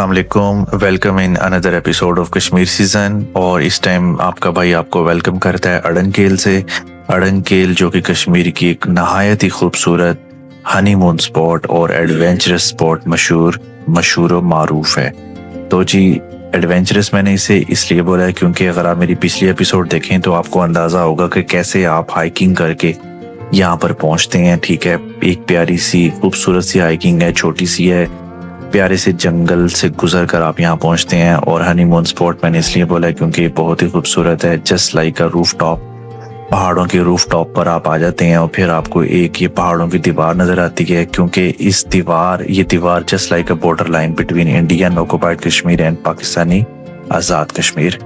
अस्सलाम वालेकुम, welcome in another episode of Kashmir season. और इस टाइम आपका भाई आपको वेलकम करता है अड़ंकेल से। अड़ंकेल जो कि कश्मीर की एक नहायत ही खूबसूरत हनीमून स्पॉट और एडवेंचरस स्पॉट मशहूर और मारूफ है। तो जी एडवेंचरस मैंने इसे इसलिए बोला है क्योंकि अगर आप मेरी पिछली एपिसोड देखें तो आपको अंदाज़ा होगा कि कैसे आप हाइकिंग करके यहाँ पर पहुँचते हैं। ठीक है, एक प्यारी सी खूबसूरत सी हाइकिंग है, छोटी सी है, प्यारे से जंगल से गुजर कर आप यहाँ पहुँचते हैं। और हनीमून स्पॉट मैंने इसलिए बोला है क्योंकि बहुत ही खूबसूरत है, just like a roof top. पहाड़ों के रूफ टॉप पर आप आ जाते हैं और फिर आपको एक ये पहाड़ों की दीवार नजर आती है, क्योंकि ये दीवार just like a border line between Indian occupied Kashmir and Pakistani Azad Kashmir.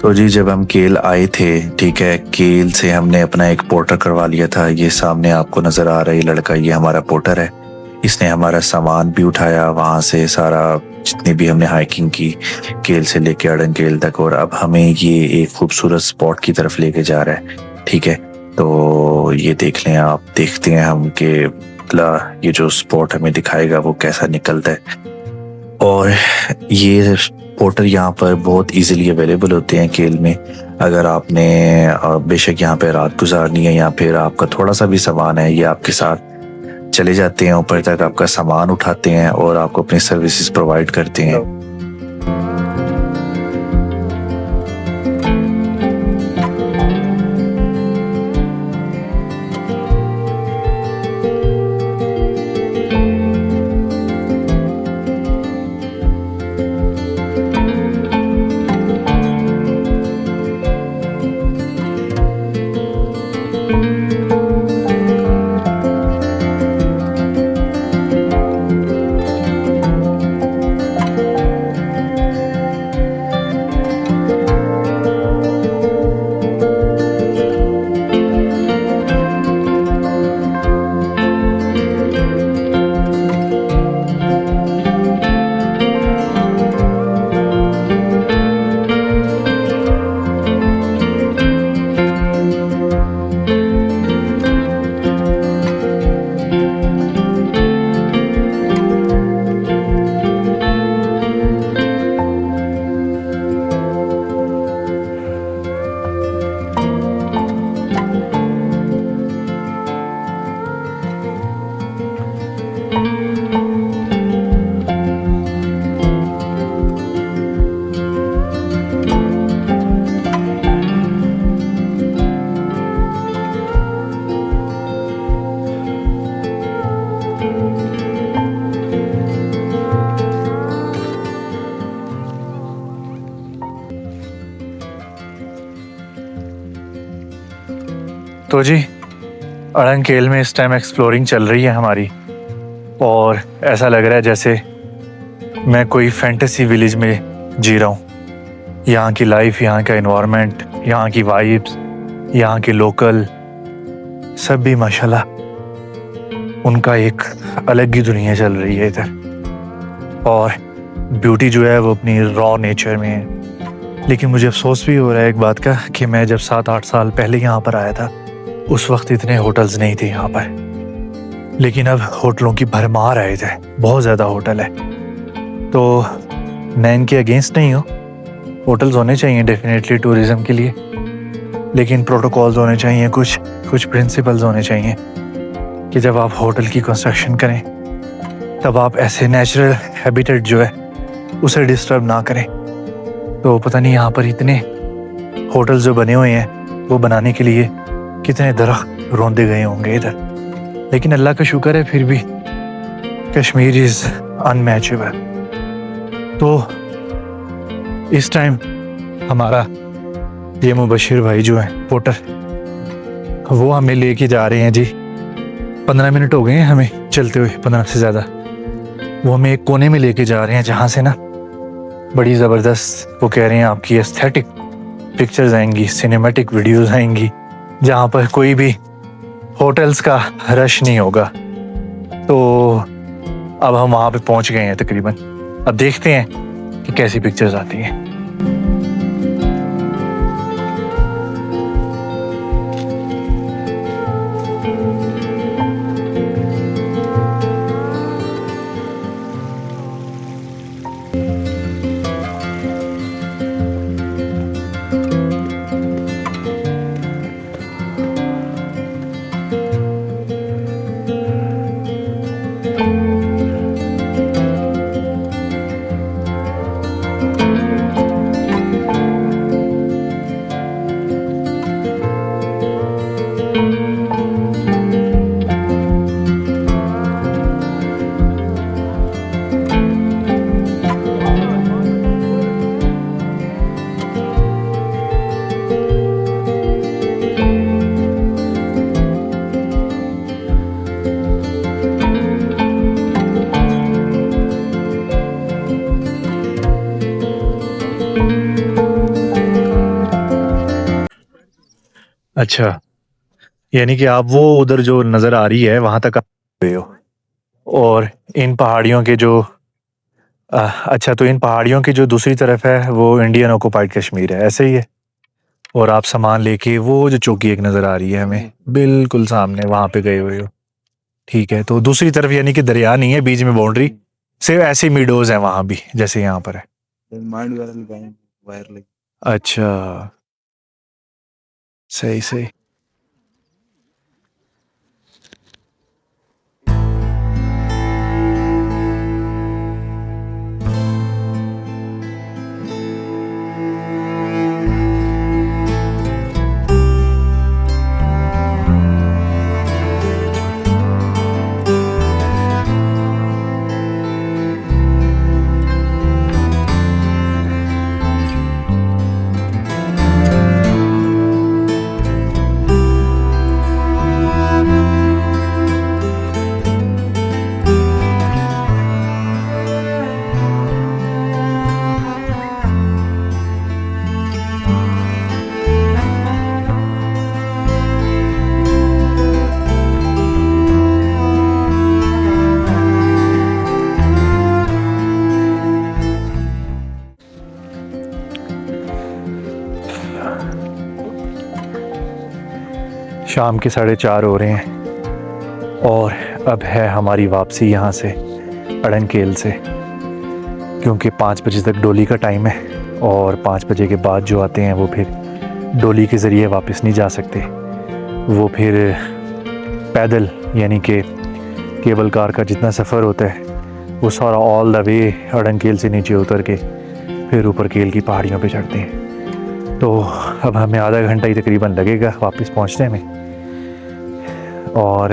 तो जी जब हम केल आए थे, ठीक है, केल से हमने अपना एक पोर्टर करवा लिया था। ये सामने आपको नज़र आ रहा है लड़का, ये हमारा पोर्टर है। इसने हमारा सामान भी उठाया वहाँ से, सारा जितनी भी हमने हाइकिंग की केल से लेके अड़ंकेल तक, और अब हमें ये एक खूबसूरत स्पॉट की तरफ लेके जा रहा है। ठीक है, तो ये देख लें आप, देखते हैं हम कि ये जो स्पॉट हमें दिखाएगा वो कैसा निकलता है। और ये पोर्टर यहाँ पर बहुत इजीली अवेलेबल होते हैं केल में। अगर आपने बेशक यहाँ पे रात गुजारनी है या फिर आपका थोड़ा सा भी सामान है, ये आपके साथ चले जाते हैं, ऊपर तक आपका सामान उठाते हैं और आपको अपनी सर्विसेज प्रोवाइड करते हैं। तो जी अड़ंकेल में इस टाइम एक्सप्लोरिंग चल रही है हमारी, और ऐसा लग रहा है जैसे मैं कोई फैंटेसी विलेज में जी रहा हूँ। यहाँ की लाइफ, यहाँ का एनवायरनमेंट, यहाँ की वाइब्स, यहाँ के लोकल सब भी माशाल्लाह, उनका एक अलग ही दुनिया चल रही है इधर। और ब्यूटी जो है वो अपनी रॉ नेचर में है। लेकिन मुझे अफसोस भी हो रहा है एक बात का कि मैं जब 7-8 साल पहले यहाँ पर आया था उस वक्त इतने होटल्स नहीं थे यहाँ पर, लेकिन अब होटलों की भरमार आए थे, बहुत ज़्यादा होटल है। तो मैं इनके अगेंस्ट नहीं हूँ, होटल्स होने चाहिए डेफिनेटली टूरिज़्म के लिए, लेकिन प्रोटोकॉल्स होने चाहिए, कुछ प्रिंसिपल्स होने चाहिए कि जब आप होटल की कंस्ट्रक्शन करें तब आप ऐसे नेचुरल हैबिटेट जो है उसे डिस्टर्ब ना करें। तो पता नहीं यहाँ पर इतने होटल्स जो बने हुए हैं वो बनाने के लिए कितने दरख्त रौंदे गए होंगे इधर। लेकिन अल्लाह का शुक्र है फिर भी कश्मीर इज़ अनमैचेबल। तो इस टाइम हमारा ये मुबशिर भाई जो है पोर्टर, वो हमें लेके जा रहे हैं जी। 15 मिनट हो गए हैं हमें चलते हुए, 15 से ज़्यादा। वो हमें एक कोने में लेके जा रहे हैं जहाँ से ना बड़ी ज़बरदस्त, वो कह रहे हैं आपकी एस्थेटिक पिक्चर्स आएंगी, सिनेमैटिक वीडियोस आएंगी, जहाँ पर कोई भी होटल्स का रश नहीं होगा। तो अब हम वहाँ पे पहुँच गए हैं तकरीबन। अब देखते हैं कि कैसी पिक्चर्स आती हैं। अच्छा, यानी कि आप वो उधर जो नज़र आ रही है वहाँ तक आप गए हो। और इन पहाड़ियों के जो अच्छा, तो इन पहाड़ियों की जो दूसरी तरफ है वो इंडियन ऑक्युपाइड कश्मीर है, ऐसे ही है। और आप सामान लेके वो जो चौकी एक नज़र आ रही है हमें बिल्कुल सामने, वहाँ पे गए हुए हो। ठीक है, तो दूसरी तरफ यानी कि दरिया नहीं है बीच में, बाउंड्री सिर्फ ऐसे मीडोज हैं वहाँ भी जैसे यहाँ पर है। अच्छा, सही सही। शाम के 4:30 हो रहे हैं और अब है हमारी वापसी यहाँ से अड़नकेल से, क्योंकि 5 बजे तक डोली का टाइम है और 5 बजे के बाद जो आते हैं वो फिर डोली के ज़रिए वापस नहीं जा सकते। वो फिर पैदल यानी कि केबल कार का जितना सफ़र होता है वो सारा ऑल द वे अड़नकेल से नीचे उतर के फिर ऊपर केल की पहाड़ियों पे चढ़ते हैं। तो अब हमें आधा घंटा ही तकरीबन लगेगा वापस पहुँचने में। और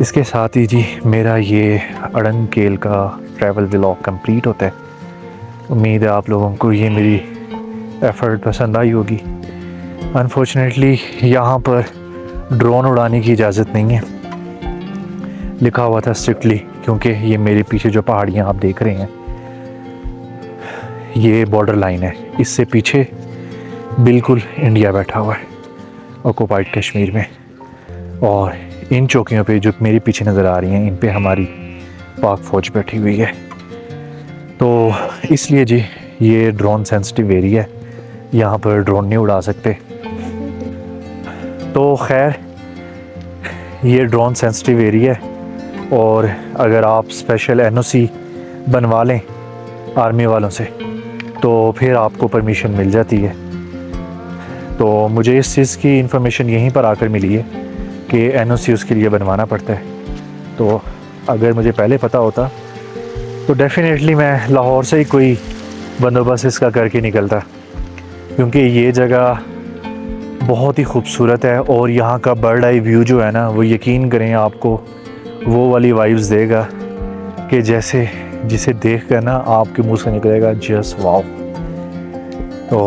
इसके साथ ही जी मेरा ये अड़नकेल का ट्रैवल व्लॉग कंप्लीट होता है। उम्मीद है आप लोगों को ये मेरी एफ़र्ट पसंद आई होगी। अनफॉर्चुनेटली यहाँ पर ड्रोन उड़ाने की इजाज़त नहीं है, लिखा हुआ था स्ट्रिक्टली, क्योंकि ये मेरे पीछे जो पहाड़ियाँ आप देख रहे हैं ये बॉर्डर लाइन है। इससे पीछे बिल्कुल इंडिया बैठा हुआ है ऑक्युपाइड कश्मीर में। और इन चौकियों पे जो मेरे पीछे नज़र आ रही हैं इन पे हमारी पाक फ़ौज बैठी हुई है। तो इसलिए जी ये ड्रोन सेंसिटिव एरिया है, यहाँ पर ड्रोन नहीं उड़ा सकते। तो खैर ये ड्रोन सेंसिटिव एरिया है और अगर आप स्पेशल एनओसी बनवा लें आर्मी वालों से तो फिर आपको परमिशन मिल जाती है। तो मुझे इस चीज़ की इन्फॉर्मेशन यहीं पर आकर मिली है कि एनओसी उसके लिए बनवाना पड़ता है। तो अगर मुझे पहले पता होता तो डेफ़िनेटली मैं लाहौर से ही कोई बंदोबस्त इसका करके निकलता, क्योंकि ये जगह बहुत ही खूबसूरत है और यहाँ का बर्ड आई व्यू जो है ना वो यकीन करें आपको वो वाली वाइब्स देगा कि जैसे जिसे देख कर ना आपके मुंह से निकलेगा जस्ट वाओ। तो